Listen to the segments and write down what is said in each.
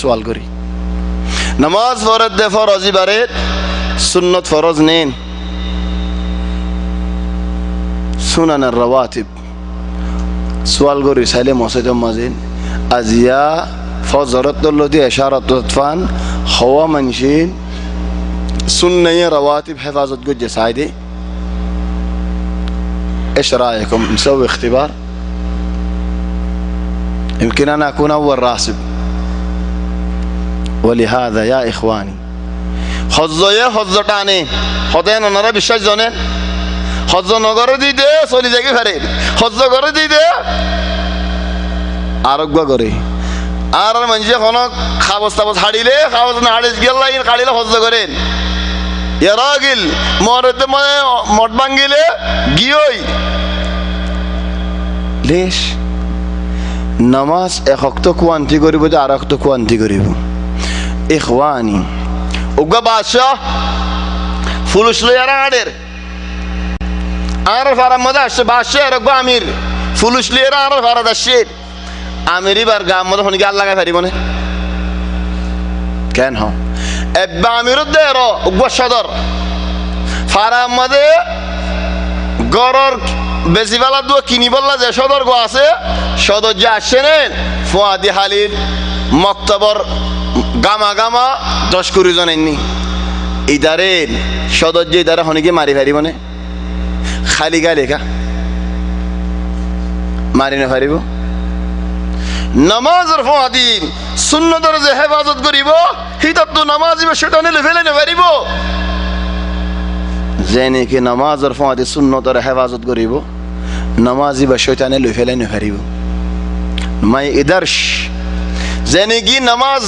سوال করি নামাজ ফরজ দে ফরজ ইবারে সুন্নত ফরজ নেন সুনানের রওয়াতিব سوال করি সাইলে মসজিদ মাজিন আজিয়া ফজরত লদি ইশারাত ফান হওয়া মানশিন সুন্নায়ে রওয়াতিব হেফাজত গজে সাইদে ايش رايكم نسوي اختبار يمكن انا اكون اول راسب ولهذا يا اخواني حجه حجتاني হতেন ওনারা বিশ্বাস জানেন হজ নগরে দিতে চলি যাকে ফেরে হজ করে দিতে আরোগ্য করে আর মানুষে কোনো খাবজ তাবজ হাড়িলে খাবজ না হাড়িস গেল কাড়িলে হজ করেন এরা গিল মরতে মানে মঠ ভাঙ্গিলে গিয়েই লেশ নামাজ এক হক্ত কোয়ান্তি করিব যে আর হক্ত কোয়ান্তি করিব ইখওয়ানি উগা বাদশাহ ফুলুস লইয়ারা আড়ের আর ফারার মধ্যে আসছে বাদশাহ আর আমির ফুলুস লইয়ারা আর ফারাদ আসছে আমির এবার গাম মধ্যে হনি গাল লাগাই পারিব না কেন হ এব্বা আমিরুদ দের উগা সদর ফারার মধ্যে গরর বেশি বেলা দু কিনি বললা যে সদর গো আছে সদর যে আসছে নেন ফুয়াদি হালির মক্তবর গামা গামা 10-20 জন এননি ইদারের সদর যে ইদারে হনিকে মারি পারিব না খালি গা লেখা মারি না পারিব নামাজের ফুয়াদি সুন্নতের যে হেফাজত করিব হিতাত তো নামাজ সেটা নিলে ফেলে না পারিব যেনে কি নামাজের ফুয়াদি সুন্নতের হেফাজত করিব নামাজি বা শয়তানে লই ফেলে না পারিব মাই ইদারশ যেনে কি নামাজ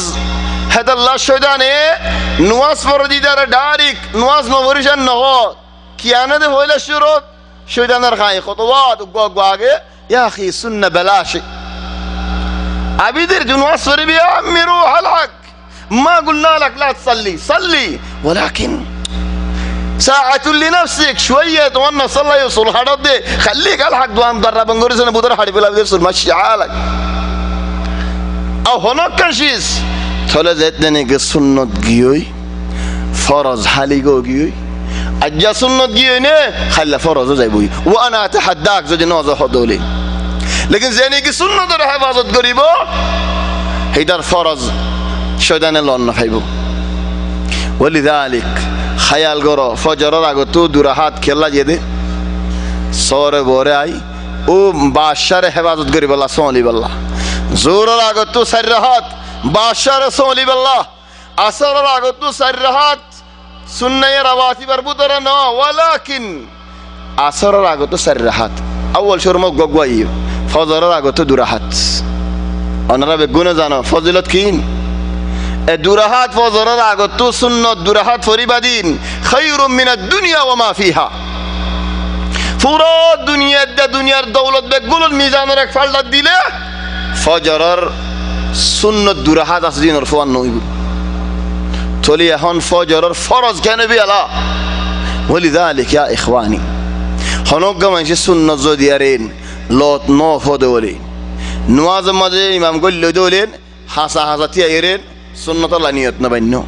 হেদাল্লাহ শয়তানে নুয়াজ ফরজি দ্বারা ডাইরেক্ট নুয়াজ নবরিশান নহ কিয়ানে দে হইলে শুরুত শয়তানের খায় খতওয়াত গগ আগে ইয়া আখি সুন্নাহ بلاش عبيدر নুয়াজ ফরবি আমিরু হালাক ما قلنا لك لا تصلي صلي ولكن ساعة لنفسك شوية وانا صلى يوصل حدود دي خليك الحق دوام قرب انقرسنا بودر حدي بلا بيرسل مشي حالك او هناك كان شيس ثلاث زيتني سنة جيوي فرض حالي جو جيوي اجا سنة جيوي نه خلى فرض زي بوي وانا اتحداك زي نوزه حدولي لكن زيني كي سنة در حفاظت قريبو هيدر فرض شدن الله نفيبو ولذلك خیال کرو فجر را تو دوراحت کلا جده سوره بوره آی او باشر حفاظت کری بالله سولی بالله زور را تو سرحات باشر سولی بالله اثر را تو سرحات سنه رواتب بربودر نه ولكن اثر را تو سرحات اول شرم گوگوایی فجر را تو دوراحت آن را به گونه زنه فضیلت کین دوراحت فضرر আগত তো সুন্নাত দুরাহাত ফরিবাদিন খায়রুম মিনাদ দুনিয়া ওয়া মা ফিহা পুরো দুনিয়ার দৌলত বেগুলোর মিজানের এক ফালটা দিলে ফজরের সুন্নাত দুরাহাত আসদিন রফওয়ান নইব তলি এখন ফজরের ফরজ কেন বিয়ালা ولذلك يا اخواني হনক মানুষ সুন্নাত যদি আরেন লত ন ফদওলি নামাজ মাঝে ইমাম গল্ল দলেন হাসা হাসা তিয়াইরেন سنة الله نيت نبينه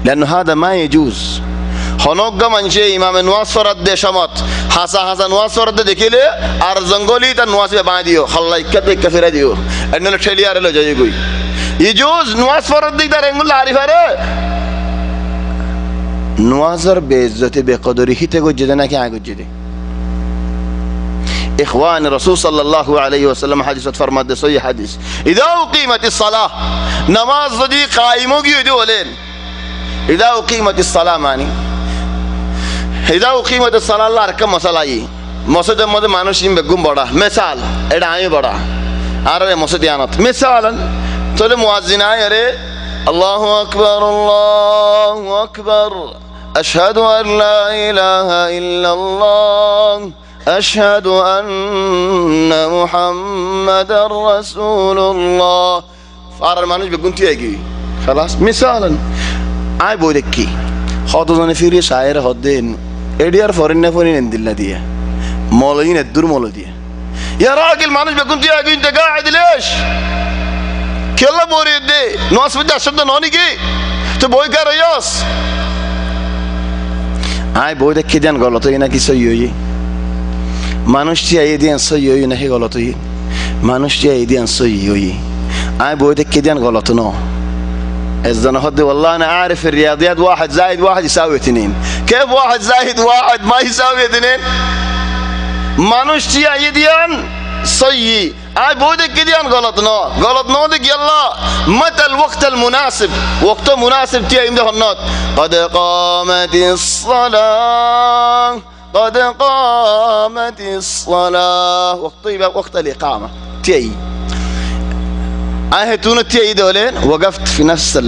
لأن هذا ما يجوز هنوك منشي إمام نواز فرد ده شمات حسا نواز فرد ده كله أرزنگولي تا نواز ببعديو خلا يكتب كفيرة ديو إنه لشلي أرلو جاي يقول يجوز نواز فرد ده ترنگول عارف أره نوازر بيزته بقدره تقول جدنا كي عقول جدي إخوان الرسول صلى الله عليه وسلم حديث فرماد صحيح حديث إذا أقيمت الصلاة نماز دي قائمو يدولين إذا أقيمت الصلاة ماني إذا أقيمت الصلاة الله ركم مسألة مسجد مده مانوشين بگم بڑا مثال ادعای بڑا آره مسجد یانت مثالا تول مؤذن آیره الله أكبر الله أكبر أشهد أن لا إله إلا الله أشهد أن محمد رسول الله فار المانوش بيكون تيجي خلاص مثالا أي بودكي خاطر فيري شاعر خدين إديار فورين نفورين اندلا ديه مولين الدور مولديه يا راجل مانوش بيكون تيجي أنت قاعد ليش খেলা বরি দে নস পড়তে আসতে ননি কি তো বই কার হইস আই বই দেখে দেন গলত হই না কি সই হই মানুষটি আই দেন সই হই না হে গলত হই মানুষটি আই দেন সই হই আই بوي كده غلط نو إذا نهدي والله أنا عارف الرياضيات 1 زائد 1 يساوي 2 كيف 1 زائد 1 ما يساوي 2 মানুষটি আইডিয়ান সহি আই بوي كده غلط نو دي يلا متى الوقت المناسب وقت مناسب تي عند النوت قد قامت الصلاة قد قامت الصلاة وقت الإقامة تي تونو تي دولين وقفت في نفس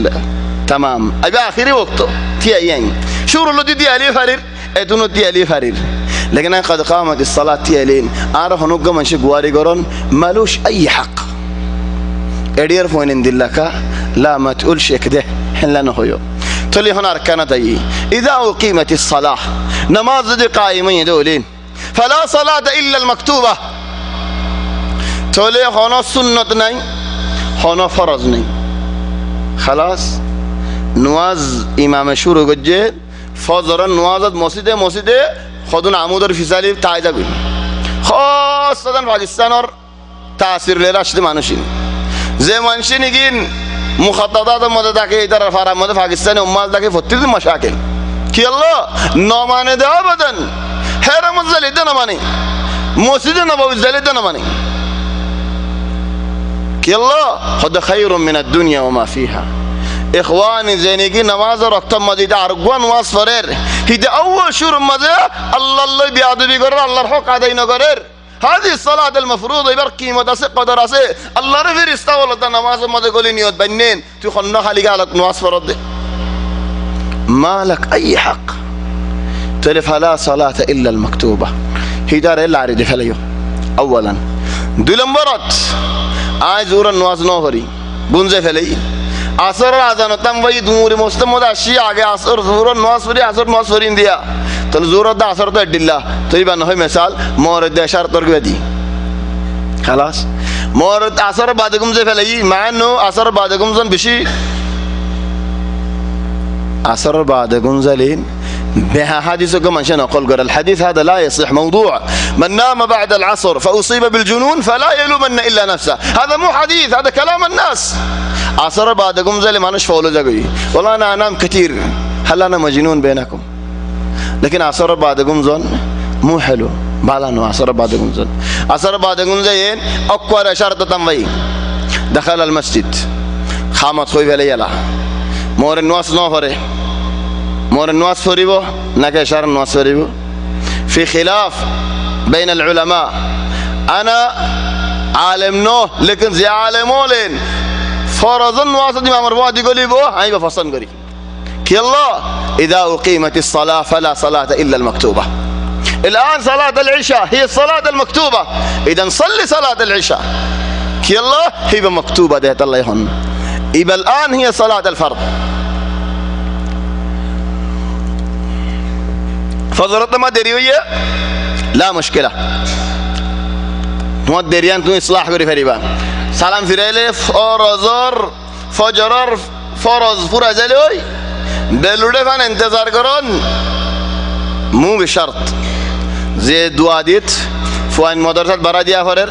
تمام أبي آخري وقته تي يعني شو رلو دي عليه فرير تونو تي عليه فرير لكن قد قامت الصلاة تي لين أعرف نوقع من شيء قواري قرن مالوش أي حق إدير فوين اندلك لا ما تقول شيء كده حلا نهيو تلي هنا أركان تي إذا أقيمت الصلاة نماز دي قائمين دولين فلا صلاة إلا المكتوبة تلي هنا سنة ناي هنا فرض नहीं خلاص نواز إمام شروع كجّه فجر نوازت مسجد خدون عمودر في سالي تايدا قل خاصة باكستان और تأثير लेरा شد मानुषिन जे मानुषिन इगिन मुखत्तादात मदद आके इधर फारा मदद पाकिस्तान उम्माल ताके फत्तीद मशाकिल कि अल्लाह नमाने दे अबदन हैरा मज़ले दे नमाने मस्जिद नबवी ज़ले दे नमाने يلا هذا خير من الدنيا وما فيها إخواني زينيكي نماز ركتم مديد عرقوان واصفرير هيدا أول شور مدى الله بيعدو بيقرر الله الحق عدينا قرر هذه الصلاة المفروضة يبركي مدسي قدر أسي الله رفير استوى لدى نماز مدى قولين يود بنين تخلنا خليق على واصفر دي ما لك أي حق تلف لا صلاة إلا المكتوبة هيدا إلا عريد فليو أولا دولم برد آج زورا نواز نو هری بونزه فلی عصر آذان تام وی دوری مستمد اشی آگه عصر زورا نواز فری عصر نواز فرین دیا تل زورا دا عصر تو ادلا تریبا نهی مثال مورد اشار ترک بدی خلاص مورد عصر بعدكم زه فلی مع انه عصر بعدكم زن بشی عصر بعدكم زلين بها حديثكم من شان أقول قرأ الحديث هذا لا يصح موضوع من نام بعد العصر فأصيب بالجنون فلا يلومن إلا نفسه هذا مو حديث هذا كلام الناس عصر بعدكم زي ما نشفوا له والله أنا أنام كثير هل أنا مجنون بينكم لكن عصر بعدكم زن مو حلو بالانو عصر بعدكم زن عصر بعدكم زين أكبر شرط تنوي دخل المسجد خامت خوي فلي يلا مور الناس نافره مور الناس فريبو نكشر الناس فريبو في خلاف بين العلماء أنا عالم نو لكن زي عالمولين فرض الناس دي ما مربوط يقولي بو هاي بفصل قري كي الله إذا أقيمت الصلاة فلا صلاة إلا المكتوبة الآن صلاة العشاء هي الصلاة المكتوبة إذا نصلي صلاة العشاء كي الله هي بمكتوبة ده الله يهون يبقى الآن هي صلاة الفرض فضرت ما دريوية لا مشكلة ما دريان تو إصلاح كوري فريبا سلام فريلة فرزر فجرر فرز فرزلوي دلوده فان انتظار كرون مو بشرط زي دواديت فوان مدرسة براديا فرر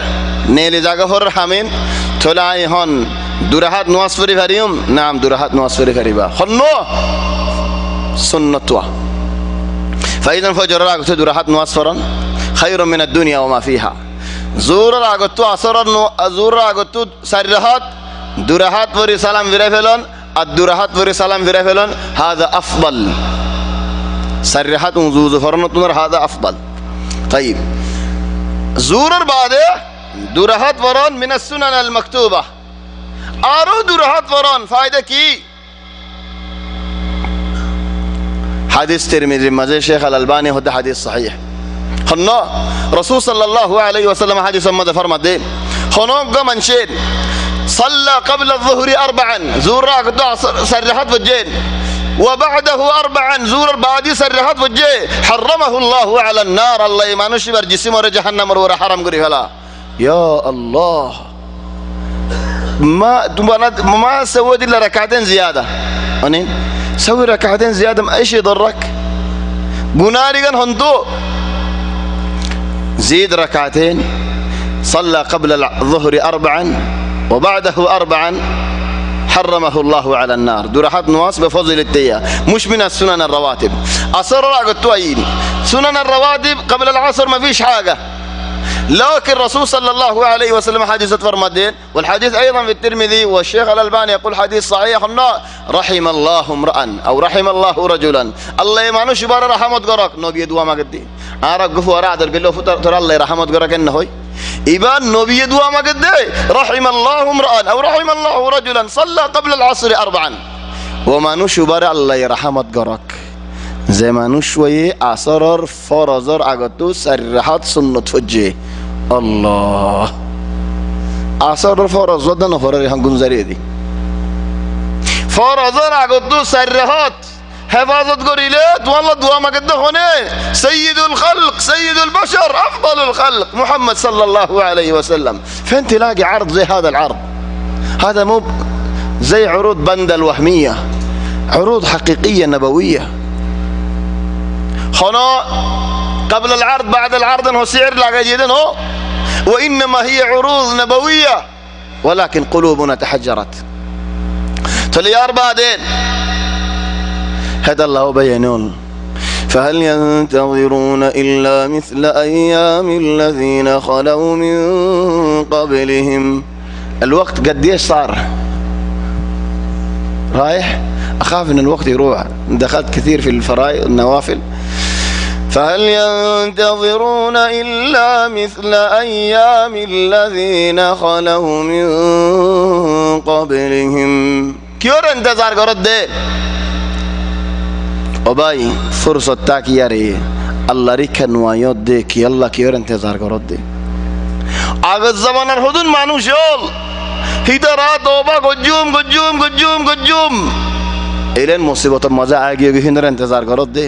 نيلي جاگا فرر حامين تلاعي هون دورهات نواس فري فريوم نعم دورهات نواس فري فريبا خنو سنتوا فإذا فجر راقته دورهات نواس فرن خير من الدنيا وما فيها زور راقته عصر زور راقته سرهات دورهات فري سلام فريفلون الدورهات فري سلام فريفلون هذا أفضل سرهات وزوز فرنتنر هذا أفضل طيب زور بعد دورهات فرن من السنن المكتوبة آرو دورهات فرن فائدة كي حديث ترمذي مزه شيخ الألباني هذا حديث صحيح خنا رسول صلى الله عليه وسلم حديث ماذا فرمت دين خنوق من شين صلى قبل الظهر 4 زور راكدو سرحت وجين وبعده 4 زور بعدي سرحت وجه حرمه الله على النار الله يمانوش برجسم ور جهنم ور حرم غري فلا يا الله ما سويت إلا ركعتين زيادة، أنين سوي ركعتين زيادة، ما إيش يضرك؟ قناري كان هندو زيد ركعتين. صلى قبل الظهر 4 وبعده 4 حرمه الله على النار. درحات نواس بفضل التيا، مش من السنن الرواتب. أصر قلت أين سنن الرواتب قبل العصر ما فيش حاجة، لكن الرسول صلى الله عليه وسلم حديث فرمدين، والحديث أيضا في الترمذي والشيخ الألباني يقول حديث صحيح، رحم الله امرأ أو رحم الله رجلا الله يمانو شبار رحمت قرق نبي دوا ما قدي أعرف قفوا رعدر بالله فتر الله رحمت قرق إنه إبان نبي دوا ما قدي رحم الله امرأ أو رحم الله رجلا صلى قبل العصر 4 ومانو شبار الله يرحمت قرق زي ما نشوي أسرار فرزر عقدو سرحات سنة فجي الله أسرار فرزر ده نفرر هنقوم زريدي فرزر عقدو سرحات حفاظت قريلات والله دوا ما قد هنا سيد الخلق سيد البشر أفضل الخلق محمد صلى الله عليه وسلم. فين تلاقي عرض زي هذا العرض؟ هذا مو زي عروض بند الوهمية، عروض حقيقية نبوية. هنا قبل العرض بعد العرض هو سعر لا جدا هو، وإنما هي عروض نبوية ولكن قلوبنا تحجرت. تليار بعدين هذا الله بينون فهل ينتظرون إلا مثل أيام الذين خلوا من قبلهم. الوقت قديش صار رايح، أخاف أن الوقت يروح، دخلت كثير في الفرائض النوافل. فهل ينتظرون إلا مثل أيام الذين خلوا من قبلهم. क्यों इंतजार करो दे ओ भाई फुर्सत तक यारे अल्लाह री खनवायो दे कि अल्लाह क्यों इंतजार करो दे आगे ज़मानार हुदुन मानुषोल हिदरा तोबा गुज्जुम इलेन मुसीबत मजा आ गया कि हिंदर इंतजार करो दे